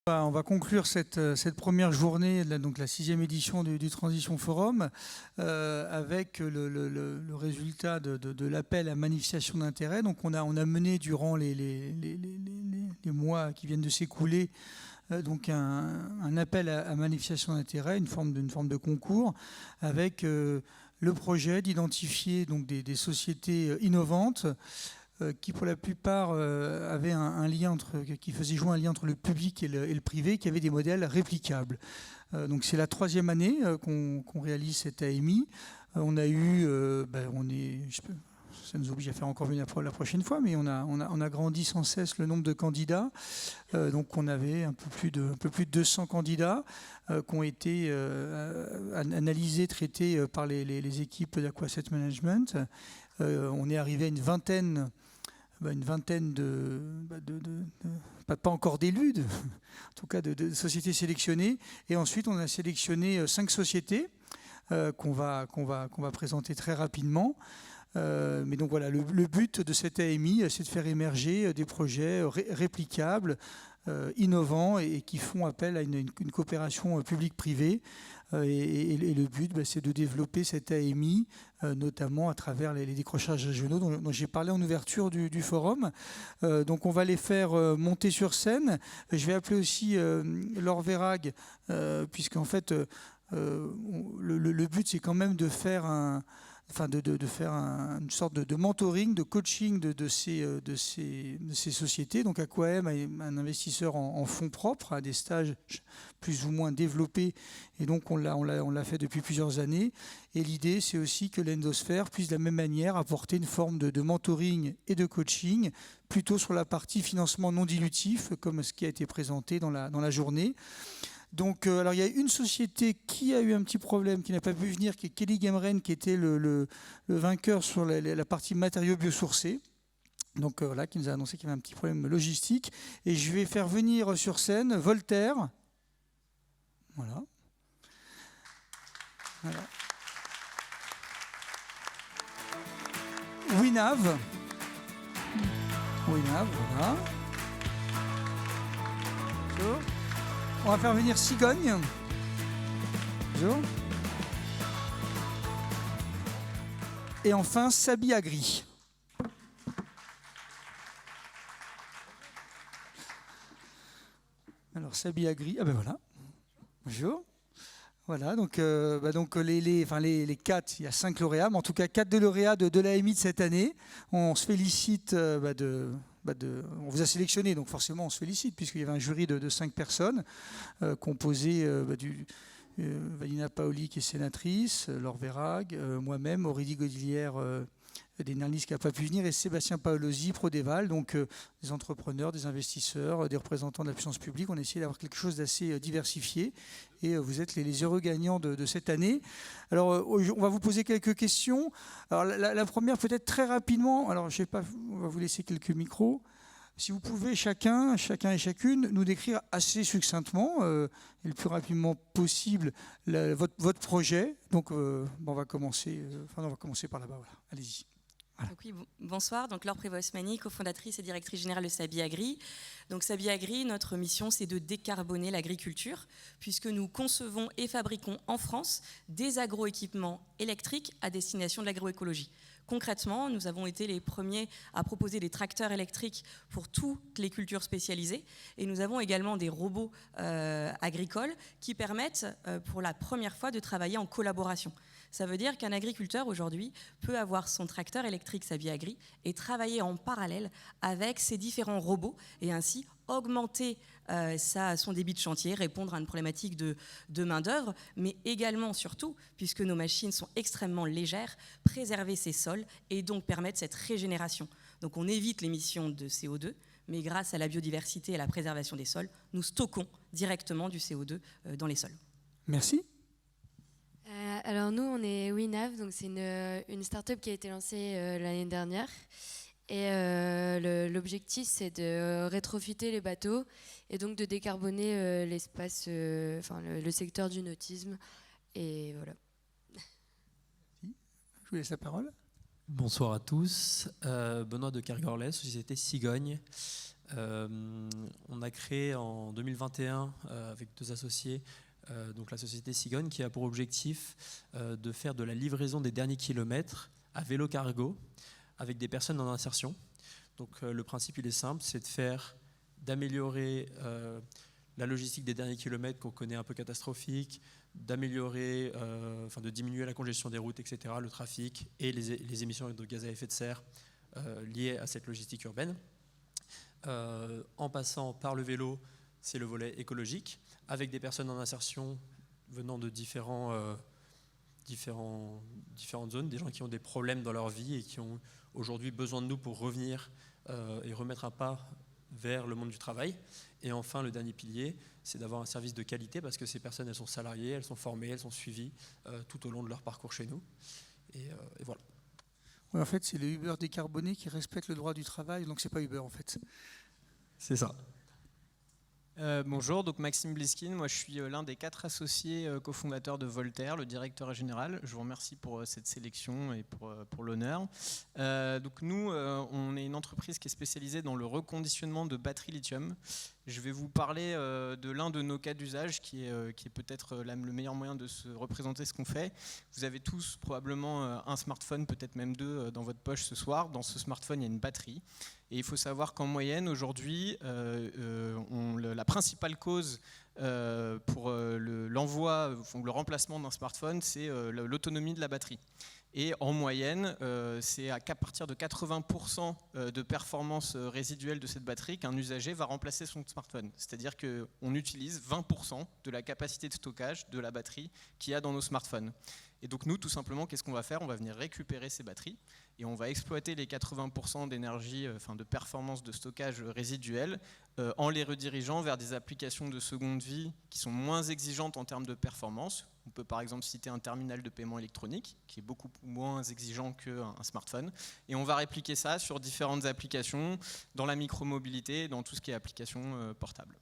On va conclure cette première journée, donc la 6e édition du Transition Forum, avec le résultat de l'appel à manifestation d'intérêt. Donc on a mené durant les mois qui viennent de s'écouler donc un appel à manifestation d'intérêt, une forme de concours, avec le projet d'identifier donc des sociétés innovantes qui pour la plupart avaient un lien qui faisait jouer un lien entre le public et le privé, qui avaient des modèles réplicables. Donc c'est la 3e année qu'on réalise cette AMI. On a eu, ça nous oblige à faire encore une la prochaine fois, mais on a grandi sans cesse le nombre de candidats. Donc on avait un peu plus de 200 candidats qui ont été analysés, traités par les équipes d'Aqua-Asset Management. On est arrivé à une vingtaine pas encore d'élus, en tout cas de sociétés sélectionnées. Et ensuite, on a sélectionné 5 sociétés qu'on va présenter très rapidement. Mais donc voilà, le but de cette AMI, c'est de faire émerger des projets réplicables, innovants et qui font appel à une coopération publique-privée. Et le but, c'est de développer cette AMI, notamment à travers les décrochages régionaux dont j'ai parlé en ouverture du forum. Donc on va les faire monter sur scène. Je vais appeler aussi Laure Verhaeghe, puisqu'en fait, le but, c'est quand même de faire une sorte de mentoring, de coaching de ces sociétés. Donc Aquaem est un investisseur en fonds propres, à des stages plus ou moins développés, et donc on l'a fait depuis plusieurs années. Et l'idée, c'est aussi que l'Endosphère puisse de la même manière apporter une forme de mentoring et de coaching, plutôt sur la partie financement non dilutif, comme ce qui a été présenté dans la journée. Donc, alors il y a une société qui a eu un petit problème, qui n'a pas pu venir, qui est Kelly Gameren, qui était le vainqueur sur la partie matériaux biosourcés. Donc voilà, qui nous a annoncé qu'il y avait un petit problème logistique. Et je vais faire venir sur scène Voltaire. Voilà. Winav, voilà. Bonjour. On va faire venir Cigogne. Bonjour. Et enfin, Sabi Agri. Alors, Sabi Agri, ah ben voilà. Bonjour. Voilà, donc les 4, il y a 5 lauréats, mais en tout cas 4 de lauréats de l'AMI de cette année. On se félicite on vous a sélectionné, donc forcément on se félicite, puisqu'il y avait un jury de 5 personnes, composé Valina Paoli, qui est sénatrice, Laure Verhaeghe, moi-même, Aurélie Godilière, des Nerlis qui n'a pas pu venir, et Sébastien Paolosi, Prodéval, donc des entrepreneurs, des investisseurs, des représentants de la puissance publique. On a essayé d'avoir quelque chose d'assez diversifié, et vous êtes les heureux gagnants de cette année. Alors, on va vous poser quelques questions. Alors, la première, peut-être très rapidement, alors je sais pas, on va vous laisser quelques micros. Si vous pouvez chacun et chacune nous décrire assez succinctement et le plus rapidement possible votre projet. Donc, on va commencer par là-bas. Voilà. Allez-y. Voilà. Donc oui, bonsoir, donc Laure Prévost-Osmani, cofondatrice et directrice générale de Sabi Agri. Donc Sabi Agri, notre mission, c'est de décarboner l'agriculture, puisque nous concevons et fabriquons en France des agroéquipements électriques à destination de l'agroécologie. Concrètement, nous avons été les premiers à proposer des tracteurs électriques pour toutes les cultures spécialisées, et nous avons également des robots agricoles qui permettent pour la première fois de travailler en collaboration. Ça veut dire qu'un agriculteur aujourd'hui peut avoir son tracteur électrique Sabi Agri et travailler en parallèle avec ses différents robots et ainsi augmenter son débit de chantier, répondre à une problématique de main-d'œuvre, mais également, surtout, puisque nos machines sont extrêmement légères, préserver ses sols et donc permettre cette régénération. Donc on évite l'émission de CO2, mais grâce à la biodiversité et à la préservation des sols, nous stockons directement du CO2 dans les sols. Merci. Alors nous, on est Winav, donc c'est une start-up qui a été lancée l'année dernière. Et l'objectif, c'est de rétrofiter les bateaux et donc de décarboner l'espace, le secteur du nautisme. Et voilà. Je vous laisse la parole. Bonsoir à tous. Benoît de Kergorlet, société Cigogne. On a créé en 2021 avec 2 associés, donc la société Cigogne, qui a pour objectif de faire de la livraison des derniers kilomètres à vélo cargo avec des personnes en insertion. Donc le principe il est simple, c'est d'améliorer la logistique des derniers kilomètres qu'on connaît un peu catastrophique, de diminuer la congestion des routes, etc., le trafic et les émissions de gaz à effet de serre liées à cette logistique urbaine. En passant par le vélo, c'est le volet écologique, avec des personnes en insertion venant de différentes zones, des gens qui ont des problèmes dans leur vie et qui ont aujourd'hui besoin de nous pour revenir et remettre un pas vers le monde du travail. Et enfin, le dernier pilier, c'est d'avoir un service de qualité parce que ces personnes, elles sont salariées, elles sont formées, elles sont suivies tout au long de leur parcours chez nous. Et voilà. Oui, en fait, c'est le Uber décarboné qui respecte le droit du travail, donc c'est pas Uber en fait. C'est ça. Bonjour, donc Maxime Bliskin, moi je suis l'un des 4 associés cofondateurs de Voltaire, le directeur général. Je vous remercie pour cette sélection et pour l'honneur. Donc nous, on est une entreprise qui est spécialisée dans le reconditionnement de batteries lithium. Je vais vous parler de l'un de nos cas d'usage qui est peut-être le meilleur moyen de se représenter ce qu'on fait. Vous avez tous probablement un smartphone, peut-être même 2 dans votre poche ce soir. Dans ce smartphone, il y a une batterie. Et il faut savoir qu'en moyenne, aujourd'hui, la principale cause pour l'envoi ou le remplacement d'un smartphone, c'est l'autonomie de la batterie. Et en moyenne, c'est à partir de 80% de performance résiduelle de cette batterie qu'un usager va remplacer son smartphone. C'est-à-dire qu'on utilise 20% de la capacité de stockage de la batterie qu'il y a dans nos smartphones. Et donc nous, tout simplement, qu'est-ce qu'on va faire ? On va venir récupérer ces batteries et on va exploiter les 80% d'énergie, de performance de stockage résiduelle en les redirigeant vers des applications de seconde vie qui sont moins exigeantes en termes de performance. On peut par exemple citer un terminal de paiement électronique qui est beaucoup moins exigeant qu'un smartphone. Et on va répliquer ça sur différentes applications, dans la micromobilité, dans tout ce qui est application portable.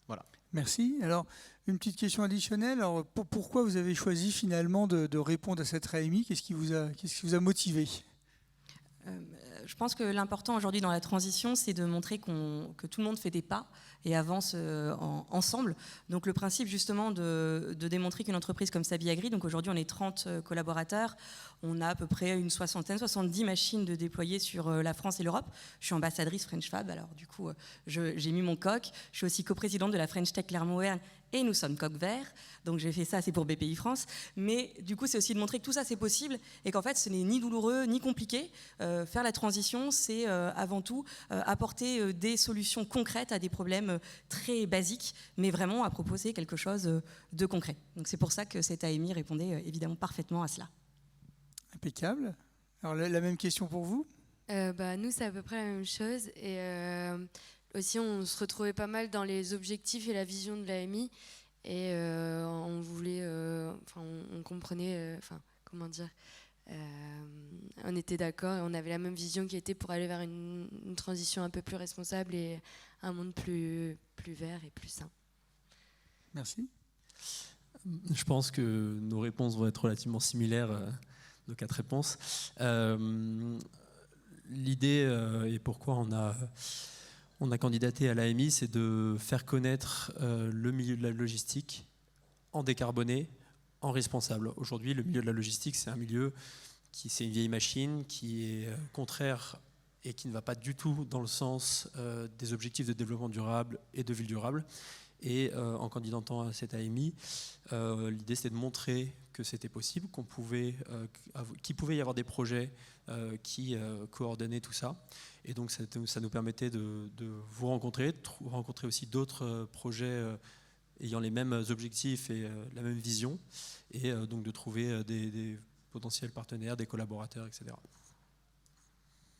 Voilà. Merci. Alors, une petite question additionnelle. Alors, pourquoi vous avez choisi finalement de répondre à cette AMI ? Qu'est-ce qui vous a motivé ? Je pense que l'important aujourd'hui dans la transition, c'est de montrer que tout le monde fait des pas et avance ensemble. Donc le principe justement de démontrer qu'une entreprise comme Sabi Agri, donc aujourd'hui on est 30 collaborateurs, on a à peu près une 70 machines de déployées sur la France et l'Europe. Je suis ambassadrice French Fab, alors du coup j'ai mis mon coq. Je suis aussi coprésidente de la French Tech Clermont-Auvergne et nous sommes coq vert. Donc j'ai fait ça, c'est pour BPI France. Mais du coup c'est aussi de montrer que tout ça c'est possible et qu'en fait ce n'est ni douloureux ni compliqué. Faire la transition, c'est avant tout apporter des solutions concrètes à des problèmes très basiques, mais vraiment à proposer quelque chose de concret. Donc c'est pour ça que cette AMI répondait évidemment parfaitement à cela. Impeccable. Alors la même question pour vous ? Nous, c'est à peu près la même chose. Et aussi, on se retrouvait pas mal dans les objectifs et la vision de l'AMI. Et on voulait... on comprenait... comment dire on était d'accord et on avait la même vision qui était pour aller vers une transition un peu plus responsable et un monde plus vert et plus sain. Merci. Je pense que nos réponses vont être relativement similaires, nos 4 réponses. L'idée et pourquoi on a candidaté à l'AMI, c'est de faire connaître le milieu de la logistique en décarboné, en responsable. Aujourd'hui, le milieu de la logistique, c'est un milieu c'est une vieille machine qui est contraire et qui ne va pas du tout dans le sens des objectifs de développement durable et de ville durable. Et en candidatant à cette AMI, l'idée c'était de montrer que c'était possible, qu'il pouvait y avoir des projets qui coordonnaient tout ça. Et donc ça nous permettait de vous rencontrer, de rencontrer aussi d'autres projets ayant les mêmes objectifs et la même vision, et donc de trouver des potentiels partenaires, des collaborateurs, etc.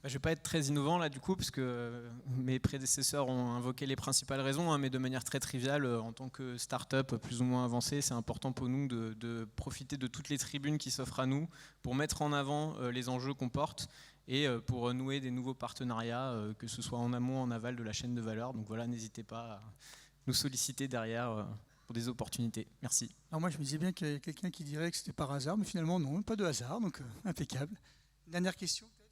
Je ne vais pas être très innovant là du coup, parce que mes prédécesseurs ont invoqué les principales raisons, mais de manière très triviale, en tant que start-up plus ou moins avancée, c'est important pour nous de profiter de toutes les tribunes qui s'offrent à nous pour mettre en avant les enjeux qu'on porte et pour nouer des nouveaux partenariats, que ce soit en amont, en aval de la chaîne de valeur. Donc voilà, n'hésitez pas à nous solliciter derrière pour des opportunités. Merci. Alors moi je me disais bien qu'il y avait quelqu'un qui dirait que c'était par hasard, mais finalement non, pas de hasard, donc impeccable. Dernière question peut-être ?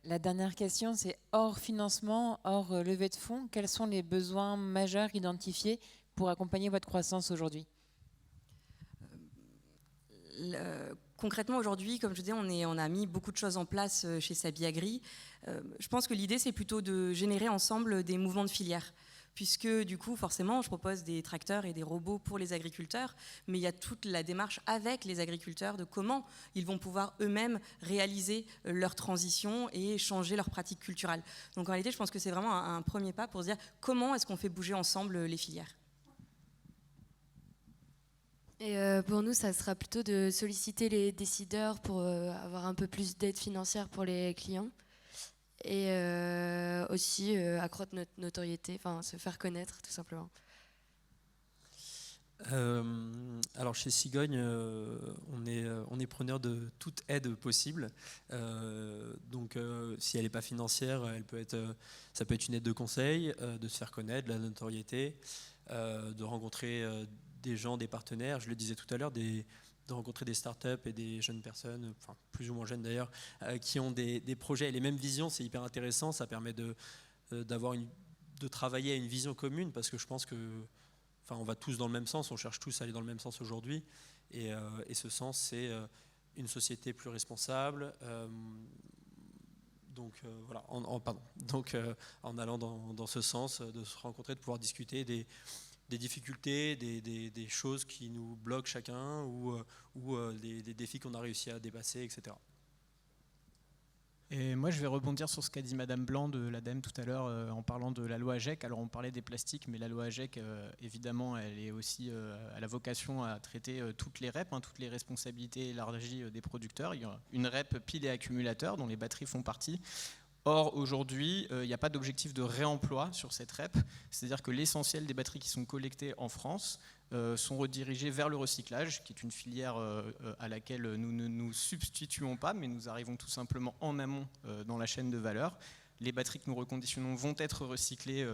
La dernière question, c'est hors financement, hors levée de fonds, quels sont les besoins majeurs identifiés pour accompagner votre croissance aujourd'hui ? Concrètement, aujourd'hui, comme je disais, on a mis beaucoup de choses en place chez Sabi Agri. Je pense que l'idée, c'est plutôt de générer ensemble des mouvements de filière. Puisque du coup, forcément, je propose des tracteurs et des robots pour les agriculteurs, mais il y a toute la démarche avec les agriculteurs de comment ils vont pouvoir eux-mêmes réaliser leur transition et changer leurs pratiques culturelles. Donc en réalité, je pense que c'est vraiment un premier pas pour se dire comment est-ce qu'on fait bouger ensemble les filières. Et pour nous, ça sera plutôt de solliciter les décideurs pour avoir un peu plus d'aide financière pour les clients. Et aussi accroître notre notoriété, enfin se faire connaître tout simplement. Alors chez Cigogne, on est preneur de toute aide possible. Donc si elle n'est pas financière, ça peut être une aide de conseil, de se faire connaître, de la notoriété, de rencontrer des gens, des partenaires. Je le disais tout à l'heure, de rencontrer des startups et des jeunes personnes, enfin plus ou moins jeunes d'ailleurs, qui ont des projets et les mêmes visions. C'est hyper intéressant, ça permet de travailler à une vision commune, parce que je pense que, enfin, on va tous dans le même sens, on cherche tous à aller dans le même sens aujourd'hui, et ce sens, c'est une société plus responsable. Donc voilà, en allant dans ce sens, de se rencontrer, de pouvoir discuter des difficultés, des choses qui nous bloquent chacun, ou des défis qu'on a réussi à dépasser, etc. Et moi, je vais rebondir sur ce qu'a dit Madame Blanc de l'ADEME tout à l'heure en parlant de la loi AGEC. Alors, on parlait des plastiques, mais la loi AGEC, évidemment, elle est aussi à la vocation à traiter toutes les REP, toutes les responsabilités élargies des producteurs. Il y a une REP pile et accumulateur dont les batteries font partie. Or, aujourd'hui, il n'y a pas d'objectif de réemploi sur cette REP, c'est-à-dire que l'essentiel des batteries qui sont collectées en France sont redirigées vers le recyclage, qui est une filière à laquelle nous ne nous substituons pas, mais nous arrivons tout simplement en amont dans la chaîne de valeur. Les batteries que nous reconditionnons vont être recyclées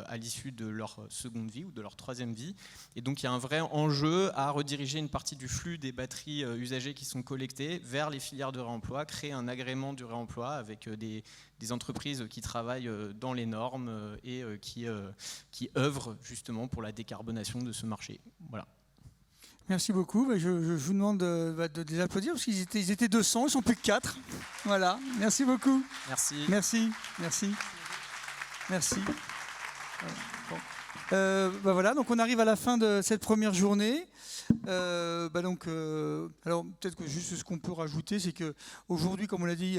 à l'issue de leur seconde vie ou de leur troisième vie. Et donc il y a un vrai enjeu à rediriger une partie du flux des batteries usagées qui sont collectées vers les filières de réemploi, créer un agrément du réemploi avec des entreprises qui travaillent dans les normes et qui œuvrent justement pour la décarbonation de ce marché. Voilà. Merci beaucoup. Je vous demande de les applaudir, parce qu'ils étaient 200, ils sont plus que 4. Voilà, merci beaucoup. Merci. Merci. Bon. Voilà, donc on arrive à la fin de cette première journée. Alors peut-être que juste ce qu'on peut rajouter, c'est qu'aujourd'hui, comme on l'a dit,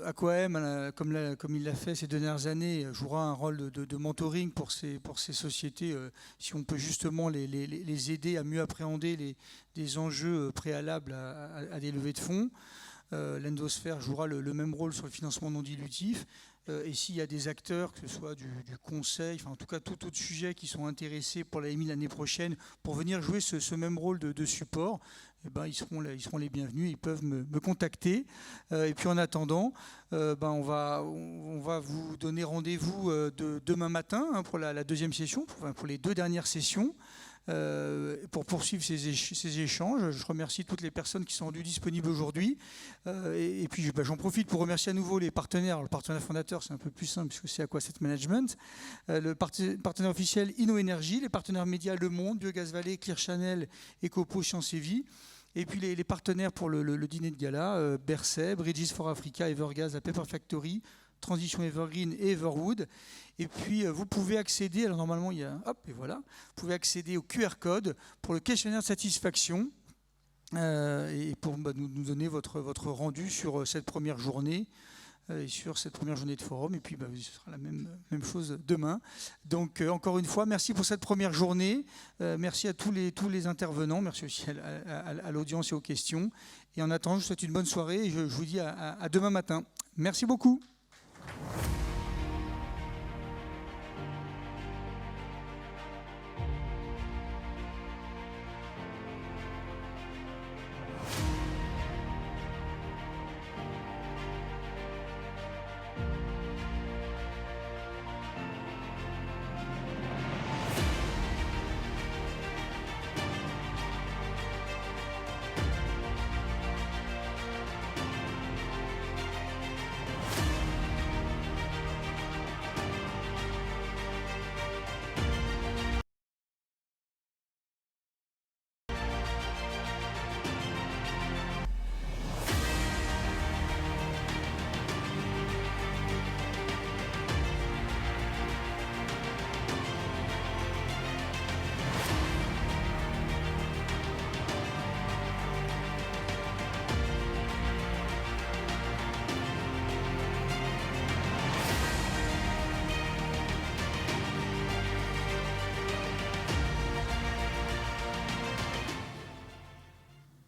Aquaem, comme il l'a fait ces dernières années, jouera un rôle de mentoring pour ces sociétés, si on peut justement les aider à mieux appréhender les enjeux préalables à des levées de fonds. L'Endosphère jouera le même rôle sur le financement non dilutif. Et s'il y a des acteurs, que ce soit du conseil, enfin en tout cas tout autre sujet, qui sont intéressés pour l'AMI l'année prochaine pour venir jouer ce même rôle de support, eh ben, ils seront les bienvenus, ils peuvent me contacter. Et puis en attendant, on va vous donner rendez-vous demain matin pour la deuxième session, pour les 2 dernières sessions. Pour poursuivre ces échanges. Je remercie toutes les personnes qui sont rendues disponibles aujourd'hui. Et puis j'en profite pour remercier à nouveau les partenaires. Le partenaire fondateur, c'est un peu plus simple puisque c'est Aquasset Management. Le partenaire officiel InnoEnergy, les partenaires médias Le Monde, Biogaz Vallée, Clear Channel, Ecopo, Science et Vie. Et puis les partenaires pour le dîner de gala, Bercey, Bridges for Africa, Evergaz, la Paper Factory, Transition Evergreen et Everwood. Et puis vous pouvez accéder, alors normalement il y a, hop, et voilà, vous pouvez accéder au QR code pour le questionnaire de satisfaction et pour nous donner votre rendu sur cette première journée et sur cette première journée de forum. Et puis ce sera la même chose demain. Donc encore une fois, merci pour cette première journée. Merci à tous les intervenants. Merci aussi à l'audience et aux questions. Et en attendant, je vous souhaite une bonne soirée et je vous dis à demain matin. Merci beaucoup.